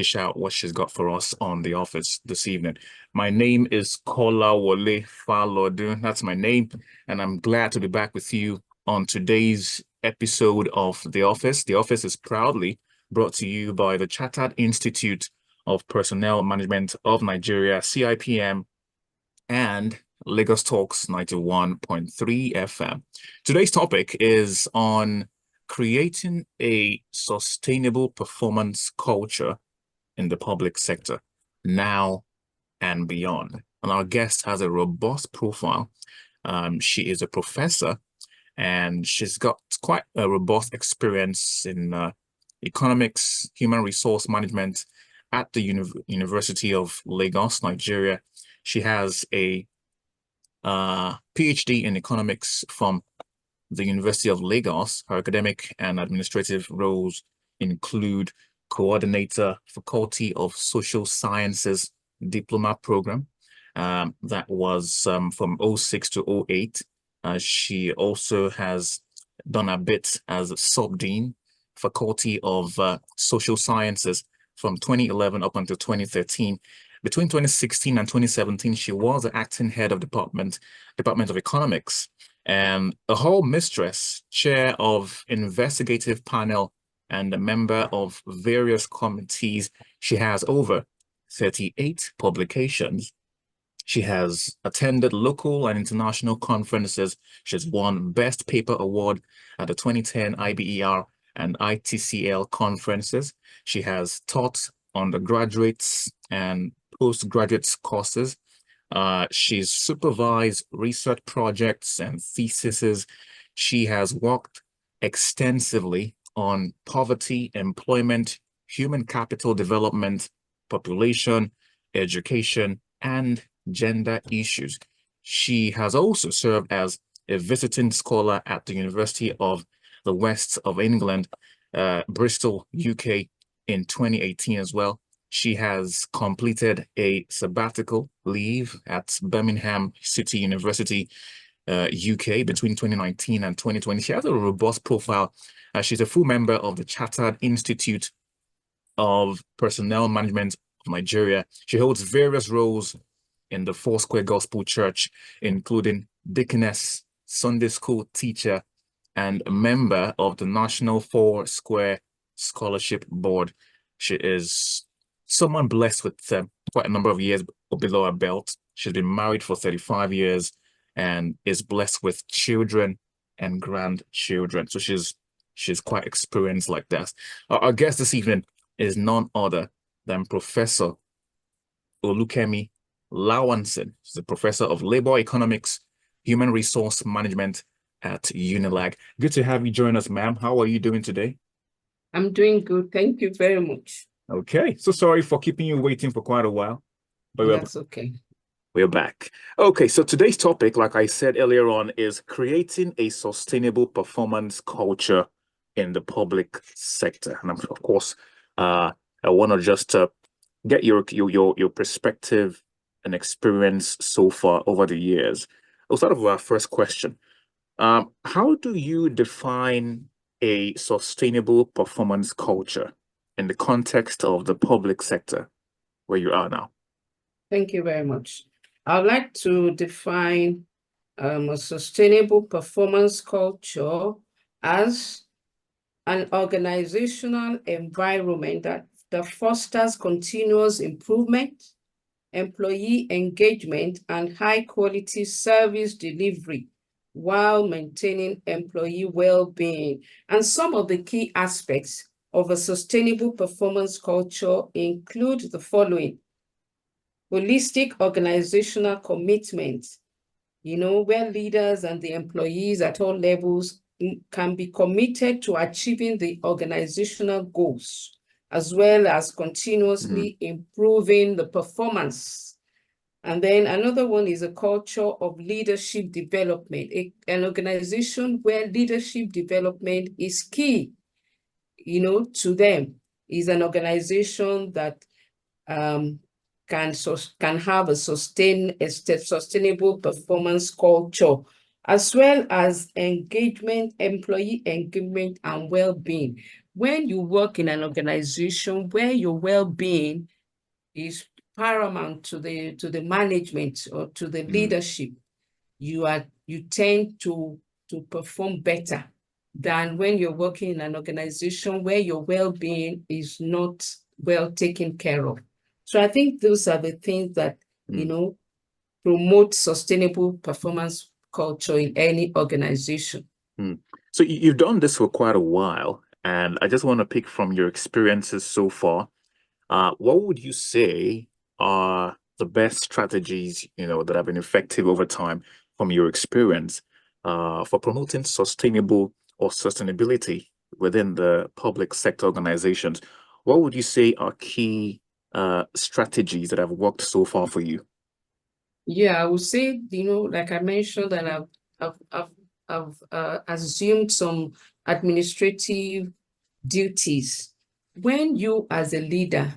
Dish out what she's got for us on the office this evening. My name is Kola Wole Falodu. That's my name, and I'm glad to be back with you on today's episode of The Office. The Office is proudly brought to you by the Chartered Institute of Personnel Management of Nigeria, CIPM, and Lagos Talks 91.3 FM. Today's topic is on creating a sustainable performance culture in the public sector now and beyond. And our guest has a robust profile. She is a professor and she's got quite a robust experience in economics, human resource management at the University of Lagos, Nigeria. She has a PhD in economics from the University of Lagos. Her academic and administrative roles include coordinator, Faculty of Social Sciences diploma program. That was from 06 to 08. She also has done a bit as a sub-dean, Faculty of Social Sciences from 2011 up until 2013. Between 2016 and 2017, she was the acting head of Department of Economics and a whole mistress, chair of investigative panel, and a member of various committees. She has over 38 publications. She has attended local and international conferences. She has won Best Paper Award at the 2010 IBER and ITCL conferences. She has taught undergraduates and postgraduate courses. She's supervised research projects and theses. She has worked extensively on poverty, employment, human capital development, population, education, and gender issues. She has also served as a visiting scholar at the University of the West of England, Bristol, UK, in 2018 as well. She has completed a sabbatical leave at Birmingham City University, UK, between 2019 and 2020. She has a robust profile. She's a full member of the Chartered Institute of Personnel Management of Nigeria. She holds various roles in the Foursquare Gospel Church, including deaconess, Sunday school teacher, and a member of the National Foursquare Scholarship Board. She is someone blessed with quite a number of years below her belt. She's been married for 35 years and is blessed with children and grandchildren. So she's quite experienced like that. Our guest this evening is none other than Professor Kemi Lawanson. She's a professor of labor economics, human resource management at UNILAG. Good to have you join us, ma'am. How are you doing today? I'm doing good. Thank you very much. Okay, so sorry for keeping you waiting for quite a while. But that's okay. We're back. Okay, so today's topic, like I said earlier on, is creating a sustainable performance culture in the public sector. And of course, I want to just get your perspective and experience so far over the years. I'll start with our first question. How do you define a sustainable performance culture in the context of the public sector where you are now? Thank you very much. I'd like to define a sustainable performance culture as an organizational environment that fosters continuous improvement, employee engagement, and high-quality service delivery while maintaining employee well-being. And some of the key aspects of a sustainable performance culture include the following: holistic organizational commitment, where leaders and the employees at all levels can be committed to achieving the organizational goals, as well as continuously improving the performance. And then another one is a culture of leadership development, an organization where leadership development is key, to them, is an organization that can have a sustainable performance culture, as well as engagement, employee engagement, and well-being. when you work in an organization where your well-being is paramount to the management or to the leadership, you tend to perform better than when you're working in an organization where your well-being is not well taken care of. So I think those are the things that, promote sustainable performance culture in any organization. So you've done this for quite a while, and I just want to pick from your experiences so far. What would you say are the best strategies, that have been effective over time from your experience, for promoting sustainable or sustainability within the public sector organizations? What would you say are key strategies that have worked so far for you? Yeah, I would say, like I mentioned, that I've assumed some administrative duties. When you, as a leader,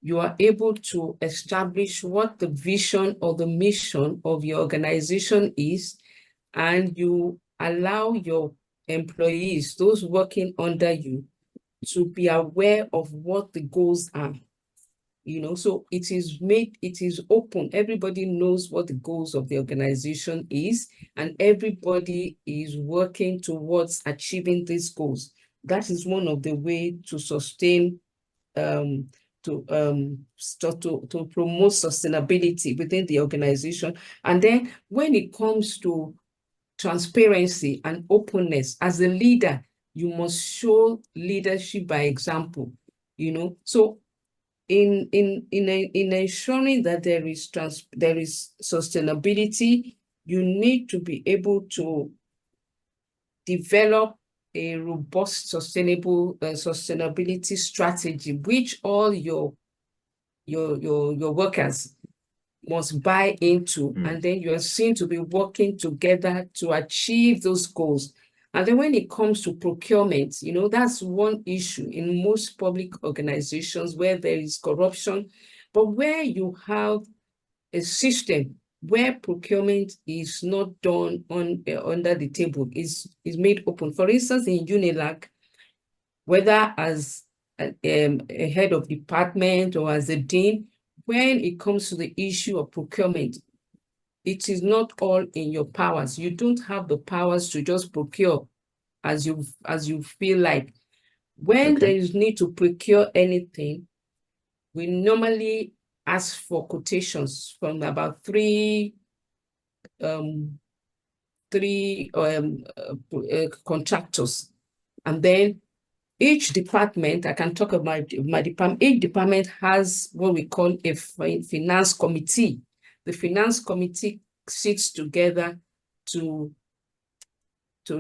you are able to establish what the vision or the mission of your organization is, and you allow your employees, those working under you, to be aware of what the goals are. So it is open. Everybody knows what the goals of the organization is, and everybody is working towards achieving these goals. That is one of the ways to sustain, to promote sustainability within the organization. And then when it comes to transparency and openness, as a leader, you must show leadership by example. So in ensuring that there is sustainability, you need to be able to develop a robust sustainability strategy, which all your workers must buy into, and then you are seen to be working together to achieve those goals. And then when it comes to procurement, that's one issue in most public organizations where there is corruption, but where you have a system where procurement is not done under the table, is made open. For instance, in Unilag, whether as a head of department or as a dean, when it comes to the issue of procurement, it is not all in your powers. You don't have the powers to just procure as you feel like. When there is need to procure anything, we normally ask for quotations from about three contractors, and then each department, I can talk about my department, each department has what we call a finance committee. The finance committee sits together to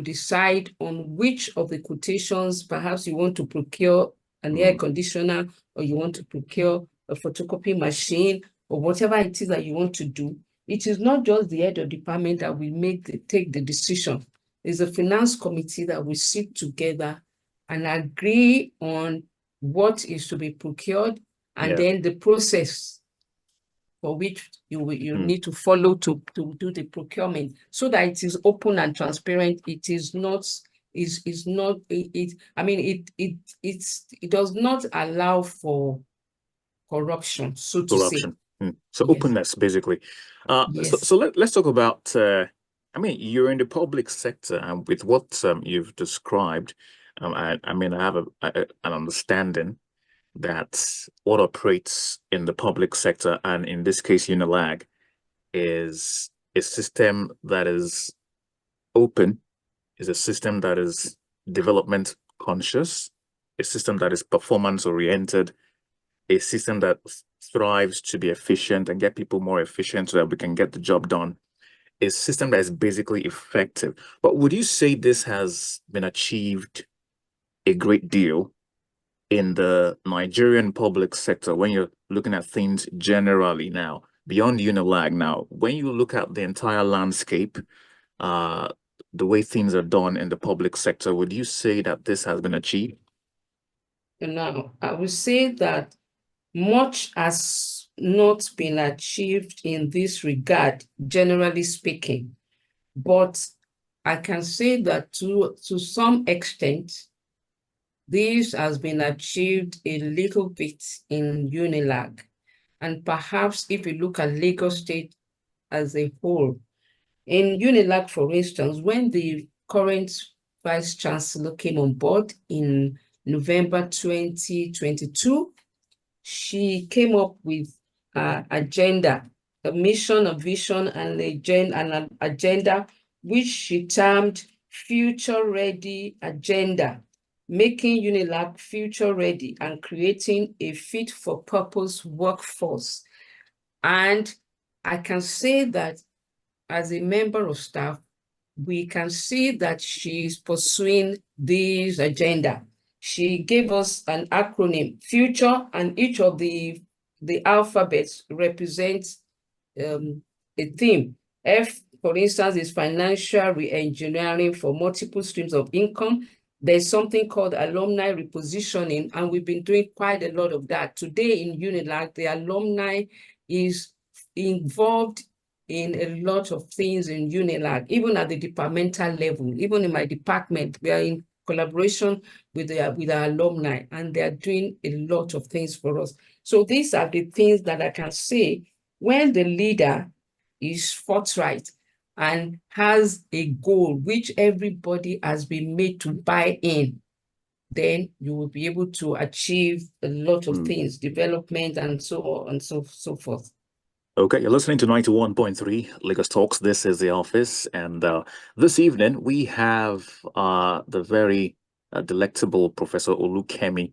decide on which of the quotations perhaps you want to procure an air conditioner, or you want to procure a photocopy machine, or whatever it is that you want to do. It is not just the head of department that will take the decision. It's a finance committee that will sit together and agree on what is to be procured, and then the process for which you need to follow to do the procurement, so that it is open and transparent. It is not, it does not allow for corruption, so to say. So Yes. openness, basically. Yes. So let's talk about, you're in the public sector, and with what you've described, I have an understanding that what operates in the public sector, and in this case, Unilag, is a system that is open, is a system that is development conscious, a system that is performance oriented, a system that strives to be efficient and get people more efficient so that we can get the job done, a system that is basically effective. But would you say this has been achieved a great deal in the Nigerian public sector when you're looking at things generally now, beyond Unilag now, when you look at the entire landscape, the way things are done in the public sector, would you say that this has been achieved? Now, I would say that much has not been achieved in this regard, generally speaking, but I can say that to some extent, This has been achieved a little bit in UNILAG. And perhaps if you look at Lagos State as a whole, in UNILAG, for instance, when the current Vice Chancellor came on board in November 2022, she came up with an agenda, a mission, a vision, and an agenda which she termed Future Ready Agenda, making UNILAG future ready and creating a fit for purpose workforce. And I can say that as a member of staff, we can see that she's pursuing this agenda. She gave us an acronym, future, and each of the alphabets represents a theme. F, for instance, is financial re-engineering for multiple streams of income. There's something called alumni repositioning, and we've been doing quite a lot of that. Today in UNILAG, the alumni is involved in a lot of things in UNILAG, even at the departmental level. Even in my department, we are in collaboration with our alumni, and they are doing a lot of things for us. So these are the things that I can say when the leader is forthright and has a goal which everybody has been made to buy in, then you will be able to achieve a lot of things, development and so on and so forth. Okay, you're listening to 91.3 Lagos Talks. This is The Office. And this evening, we have the very delectable Professor Kemi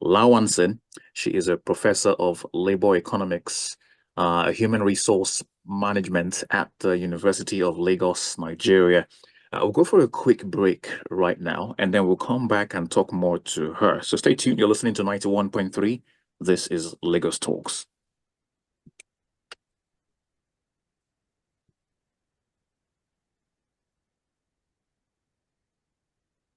Lawanson. She is a professor of labor economics, human resource management at the University of Lagos, Nigeria. We'll go for a quick break right now, and then we'll come back and talk more to her. So stay tuned. You're listening to 91.3. This is Lagos Talks.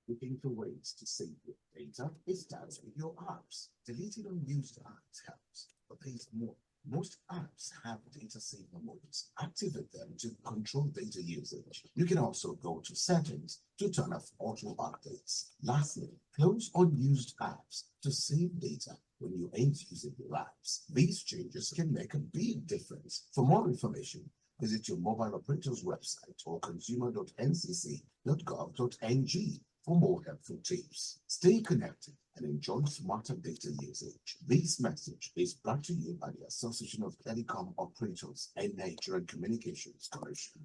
Looking for ways to save your data? It starts with your apps. Deleting unused apps helps, but there's more. Most apps have data saver modes. Activate them to control data usage. You can also go to settings to turn off auto updates. Lastly, close unused apps to save data when you ain't using your apps. These changes can make a big difference. For more information, visit your mobile operator's website or consumer.ncc.gov.ng for more helpful tips. Stay connected and enjoy smarter data usage. This message is brought to you by the Association of Telecom Operators and Nigerian Communications Commission.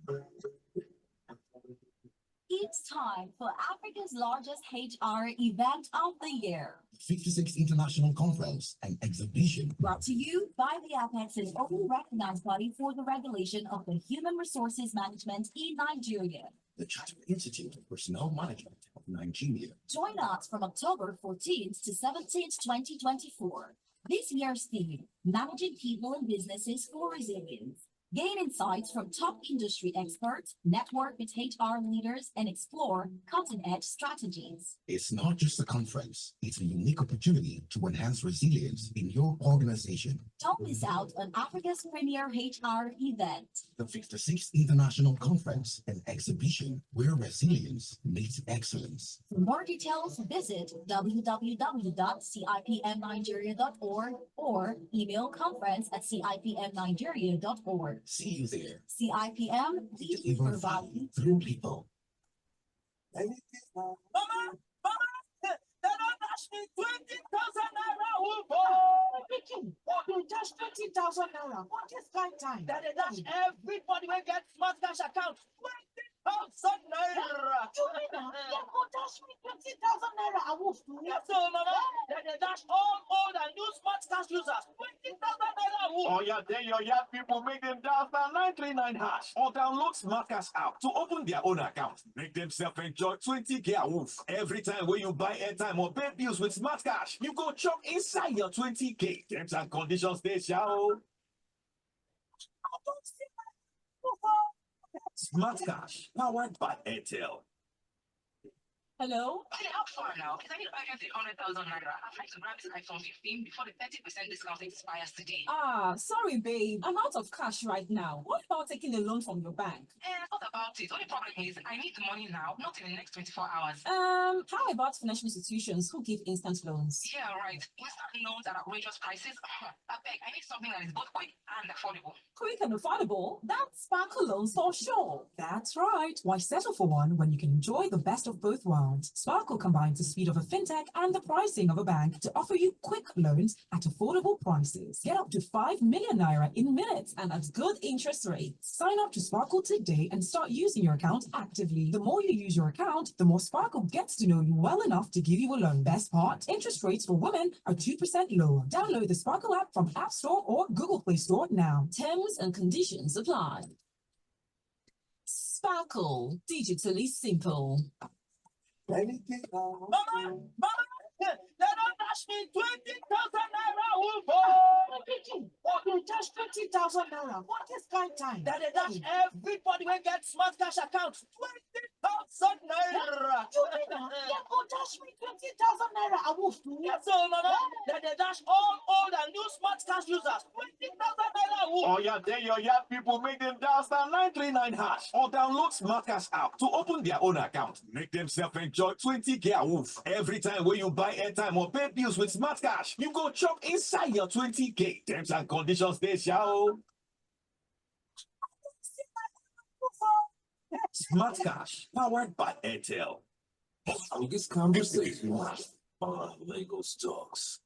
It's time for Africa's largest HR event of the year. 56th International Conference and Exhibition. Brought to you by the Apex's only recognized body for the regulation of the human resources management in Nigeria. The Chartered Institute of Personnel Management of Nigeria. Join us from October 14th to 17th, 2024. This year's theme, Managing People and Businesses for Resilience. Gain insights from top industry experts, network with HR leaders, and explore cutting-edge strategies. It's not just a conference, it's a unique opportunity to enhance resilience in your organization. Don't miss out on Africa's premier HR event. The 56th International Conference and Exhibition, where resilience meets excellence. For more details, visit www.cipmnigeria.org or email conference@cipmnigeria.org. See you there. CIPM, we Deliver value through people. Mama, they don't dash me 20,000 naira. Oh, just 20,000 naira. What is that time? That they dash everybody will get smart cash account. 20,000 naira. You mean that? They go dash me 20,000 naira. I will. Yes, so mama. That they dash all old and new smart cash users. 20,000 naira. Oh yeah, there your young people make them dial star 939 hash or download Smart Cash app to open their own account. Make themselves enjoy 20k a woof. Every time when you buy airtime or pay bills with Smart Cash, you go chop inside your 20k. Terms and conditions they shall. Smart Cash, powered by Airtel. Hello? Okay, how far now? Because I need urgently 100,000 naira. I'm trying to grab this iPhone 15 before the 30% discount expires today. Sorry, babe. I'm out of cash right now. What about taking a loan from your bank? I thought about it. Only problem is I need the money now, not in the next 24 hours. How about financial institutions who give instant loans? Yeah, right. Instant loans at outrageous prices. I beg, I need something that is both quick and affordable. Quick and affordable? That's Sparkle Loans for sure. That's right. Why settle for one when you can enjoy the best of both worlds? Sparkle combines the speed of a fintech and the pricing of a bank to offer you quick loans at affordable prices. Get up to 5 million naira in minutes and at good interest rates. Sign up to Sparkle today and start using your account actively. The more you use your account, the more Sparkle gets to know you well enough to give you a loan. Best part, interest rates for women are 2% lower. Download the Sparkle app from App Store or Google Play Store now. Terms and conditions apply. Sparkle, digitally simple. Mama, they don't dash me 20,000 naira, wolf. Oh, you just 20,000 naira. What is kind time? That they dash everybody when get smart cash account 20,000 naira. You mean they go dash me 20,000 naira a wolf too? Yes, so mama, that they dash all old and new smart cash users 20,000 naira wolf. Oh yeah, there you have people make them dial star 939 hash or download smart cash app to open their own account. Make themselves enjoy 20k a wolf. Every time when you buy airtime or pay bills with smart cash, you go chop inside your 20k. Terms and conditions they shall. Smart cash powered by Airtel. This conversation on Lego stocks.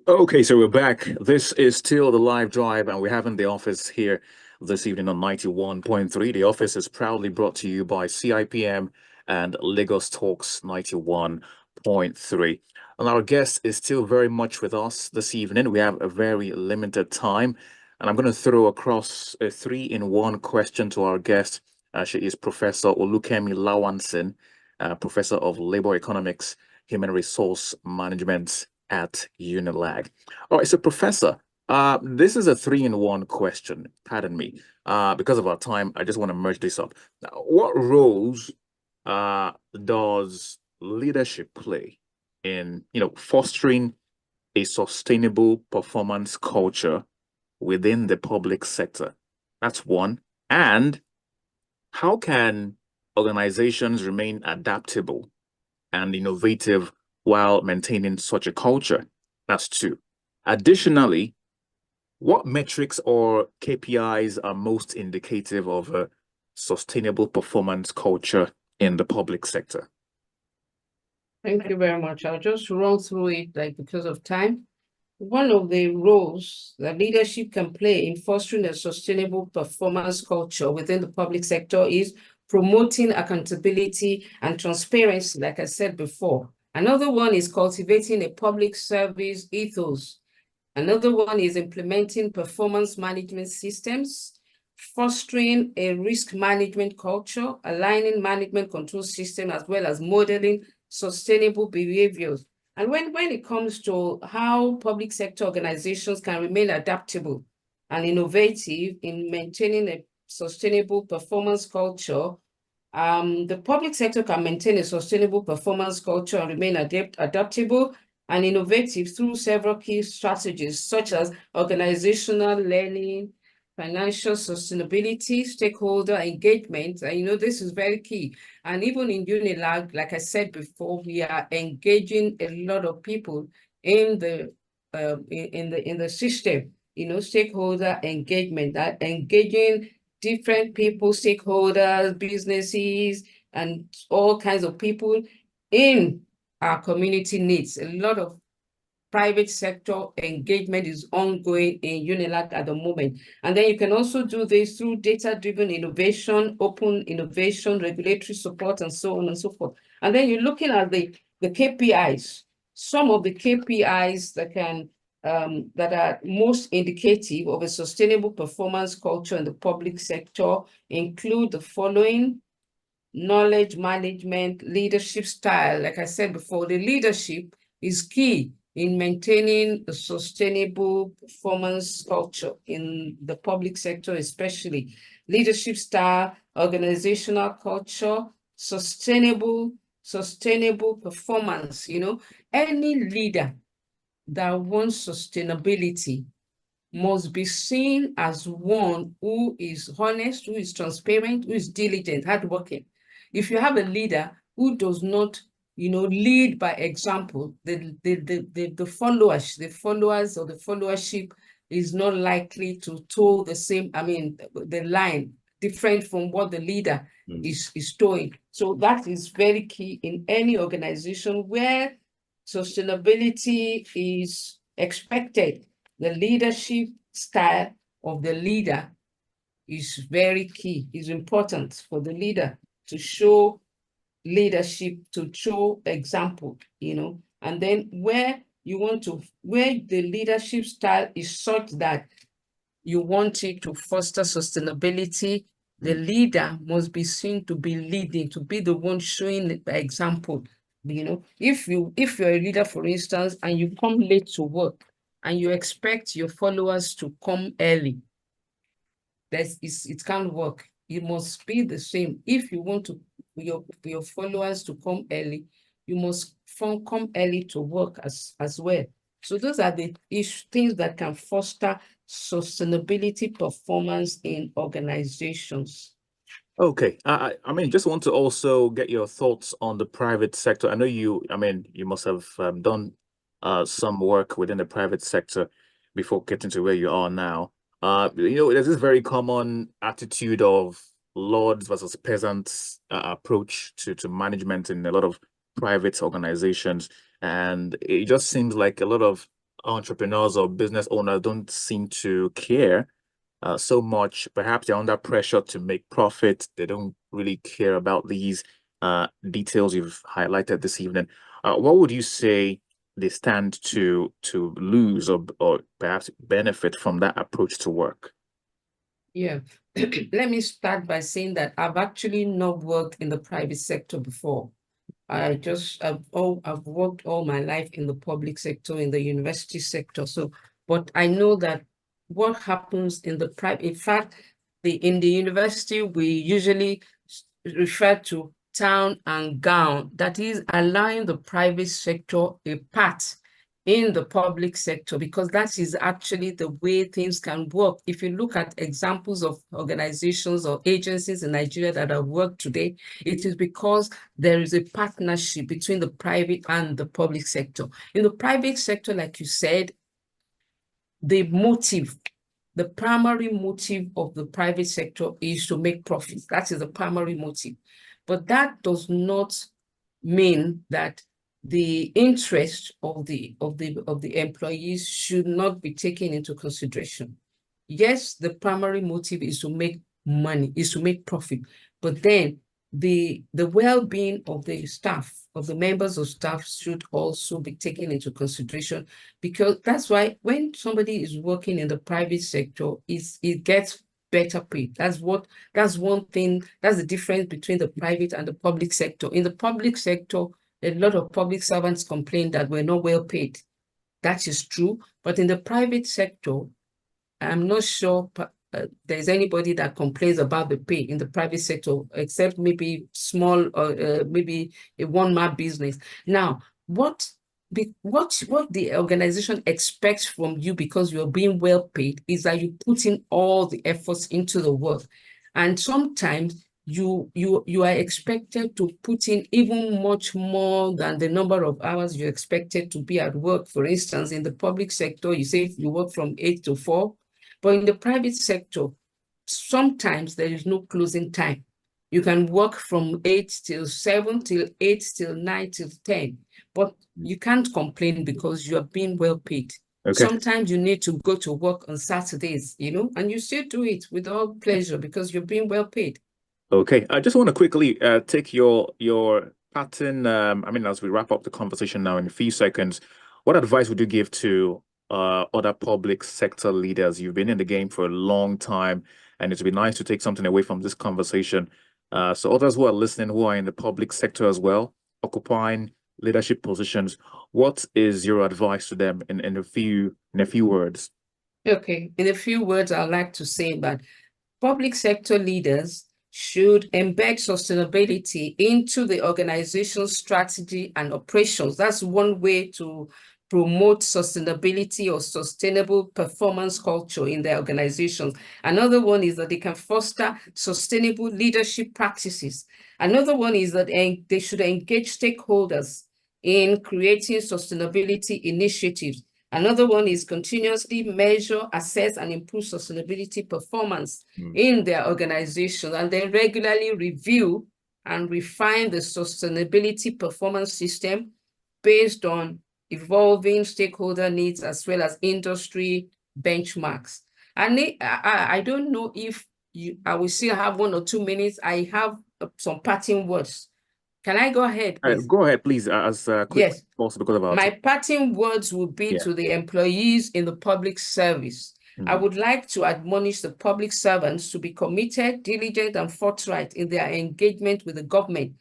Okay, so we're back. This is still the live drive, and we're having the office here this evening on 91.3. The office is proudly brought to you by CIPM and Lagos Talks 91.3. And our guest is still very much with us this evening. We have a very limited time, and I'm going to throw across a 3-in-1 question to our guest. She is Professor Kemi Lawanson, Professor of Labor Economics, Human Resource Management at Unilag. All right, so Professor, this is a 3-in-1 question. Pardon me. Because of our time, I just want to merge this up. Now, what roles does leadership play in, fostering a sustainable performance culture within the public sector? That's one. And how can organizations remain adaptable and innovative while maintaining such a culture? That's two. Additionally, what metrics or KPIs are most indicative of a sustainable performance culture in the public sector? Thank you very much. I'll just run through it because of time. One of the roles that leadership can play in fostering a sustainable performance culture within the public sector is promoting accountability and transparency, like I said before. Another one is cultivating a public service ethos. Another one is implementing performance management systems, fostering a risk management culture, aligning management control system, as well as modeling sustainable behaviors. And when it comes to how public sector organizations can remain adaptable and innovative in maintaining a sustainable performance culture, the public sector can maintain a sustainable performance culture and remain adaptable and innovative through several key strategies, such as organizational learning, financial sustainability, stakeholder engagement. And this is very key. And even in Unilag, like I said before, we are engaging a lot of people in the system. Stakeholder engagement, engaging different people, stakeholders, businesses, and all kinds of people in our community needs. A lot of private sector engagement is ongoing in Unilag at the moment. And then you can also do this through data-driven innovation, open innovation, regulatory support, and so on and so forth. And then you're looking at the KPIs, some of the KPIs that are most indicative of a sustainable performance culture in the public sector include the following: knowledge management, leadership style. Like I said before, the leadership is key in maintaining a sustainable performance culture in the public sector, especially leadership style, organizational culture, sustainable performance. Any leader that wants sustainability must be seen as one who is honest, who is transparent, who is diligent, hardworking. If you have a leader who does not, lead by example, the followers or the followership is not likely to toe the same, the line different from what the leader is doing. So that is very key in any organization where sustainability is expected. The leadership style of the leader is very key. It's important for the leader to show leadership, to show example, and then where the leadership style is such that you want it to foster sustainability, the leader must be seen to be leading, to be the one showing it by example. If you're a leader, for instance, and you come late to work and you expect your followers to come early, it can't work. It must be the same. If you want your followers to come early, you must come early to work as well. So those are the things that can foster sustainability performance in organizations. Okay, just want to also get your thoughts on the private sector. I know you must have done some work within the private sector before getting to where you are now. There's this very common attitude of lords versus peasants approach to management in a lot of private organizations, and it just seems like a lot of entrepreneurs or business owners don't seem to care so much. Perhaps they're under pressure to make profit. They don't really care about these details you've highlighted this evening. What would you say they stand to lose or perhaps benefit from that approach to work? Yeah, let me start by saying that I've actually not worked in the private sector before. I've worked all my life in the public sector, in the university sector. But I know that what happens in the private, in fact, in the university, we usually refer to town and gown, that is allowing the private sector a part in the public sector, because that is actually the way things can work. If you look at examples of organizations or agencies in Nigeria that have worked today, it is because there is a partnership between the private and the public sector. In the private sector, like you said, the primary motive of the private sector is to make profits. That is the primary motive. But that does not mean that the interest of the employees should not be taken into consideration. Yes, the primary motive is to make money, is to make profit, but then the well-being of the staff, of the members of staff, should also be taken into consideration, because that's why when somebody is working in the private sector, it gets better paid. That's one thing, that's the difference between the private and the public sector. In the public sector, a lot of public servants complain that we're not well paid. That is true, but in the private sector, I'm not sure there's anybody that complains about the pay in the private sector, except maybe small or maybe a one-man business. Now, what the organization expects from you, because you're being well paid, is that you put in all the efforts into the work. And sometimes you are expected to put in even much more than the number of hours you're expected to be at work. For instance, in the public sector, you say you work from 8 to 4, but in the private sector, sometimes there is no closing time. You can work from 8 till 7, till 8, till 9, till 10, but you can't complain because you are being well paid. Okay. Sometimes you need to go to work on Saturdays, and you still do it with all pleasure because you're being well paid. Okay, I just want to quickly take your pattern. As we wrap up the conversation now in a few seconds, what advice would you give to other public sector leaders? You've been in the game for a long time, and it'd be nice to take something away from this conversation. So others who are listening, who are in the public sector as well, occupying leadership positions, what is your advice to them in a few words? Okay, in a few words, I'd like to say that public sector leaders should embed sustainability into the organization's strategy and operations. That's one way to promote sustainability or sustainable performance culture in their organizations. Another one is that they can foster sustainable leadership practices. Another one is that they should engage stakeholders in creating sustainability initiatives. Another one is continuously measure, assess, and improve sustainability performance in their organization, and then regularly review and refine the sustainability performance system based on evolving stakeholder needs as well as industry benchmarks. And I don't know if I will still have 1 or 2 minutes. I have some parting words. Can I go ahead, please? Go ahead, please, as quick Yes. as possible because of our My time. parting words would be to the employees in the public service. I would like to admonish the public servants to be committed, diligent, and forthright in their engagement with the government.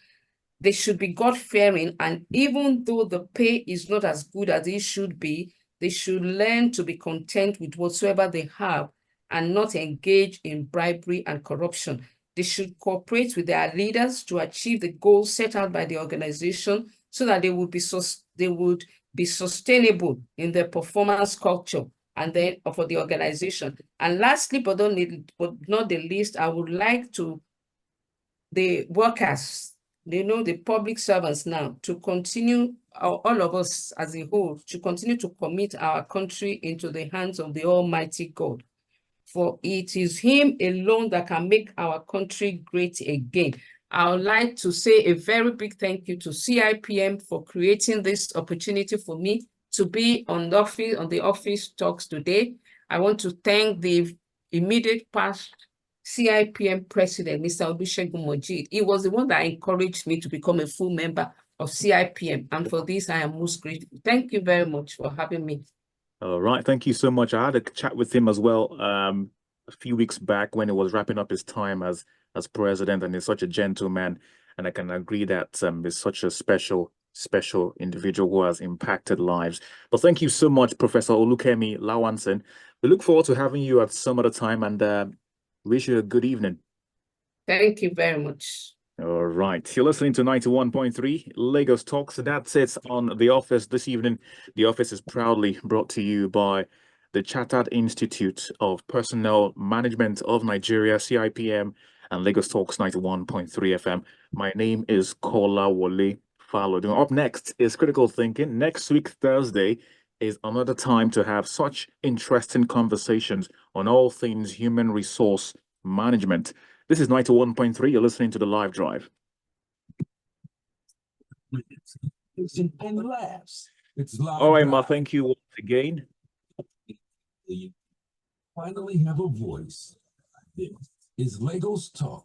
They should be God-fearing, and even though the pay is not as good as it should be, they should learn to be content with whatsoever they have and not engage in bribery and corruption. They should cooperate with their leaders to achieve the goals set out by the organization so that they would be sustainable in their performance culture and then for the organization. And lastly, but not the least, I would like to the workers, the public servants now, to continue, all of us as a whole, to continue to commit our country into the hands of the Almighty God. For it is Him alone that can make our country great again. I would like to say a very big thank you to CIPM for creating this opportunity for me to be on the office talks today. I want to thank the immediate past CIPM president, Mr. Olusegun Mojeed. He was the one that encouraged me to become a full member of CIPM. And for this, I am most grateful. Thank you very much for having me. All right, thank you so much. I had a chat with him as well a few weeks back when he was wrapping up his time as president, and he's such a gentleman, and I can agree that he's such a special individual who has impacted lives. But thank you so much, Professor Kemi Lawanson. We look forward to having you at some other time, and wish you a good evening. Thank you very much. All right, you're listening to 91.3 Lagos Talks. That's it on The Office this evening. The Office is proudly brought to you by the Chartered Institute of Personnel Management of Nigeria, CIPM, and Lagos Talks 91.3 FM. My name is Kola Wole Falodun. Up next is Critical Thinking. Next week, Thursday, is another time to have such interesting conversations on all things human resource management. This is 91.3. You're listening to the Live Drive. And laughs. It's live. All right, Ma, thank you once again. You finally have a voice. This is Lagos Talk.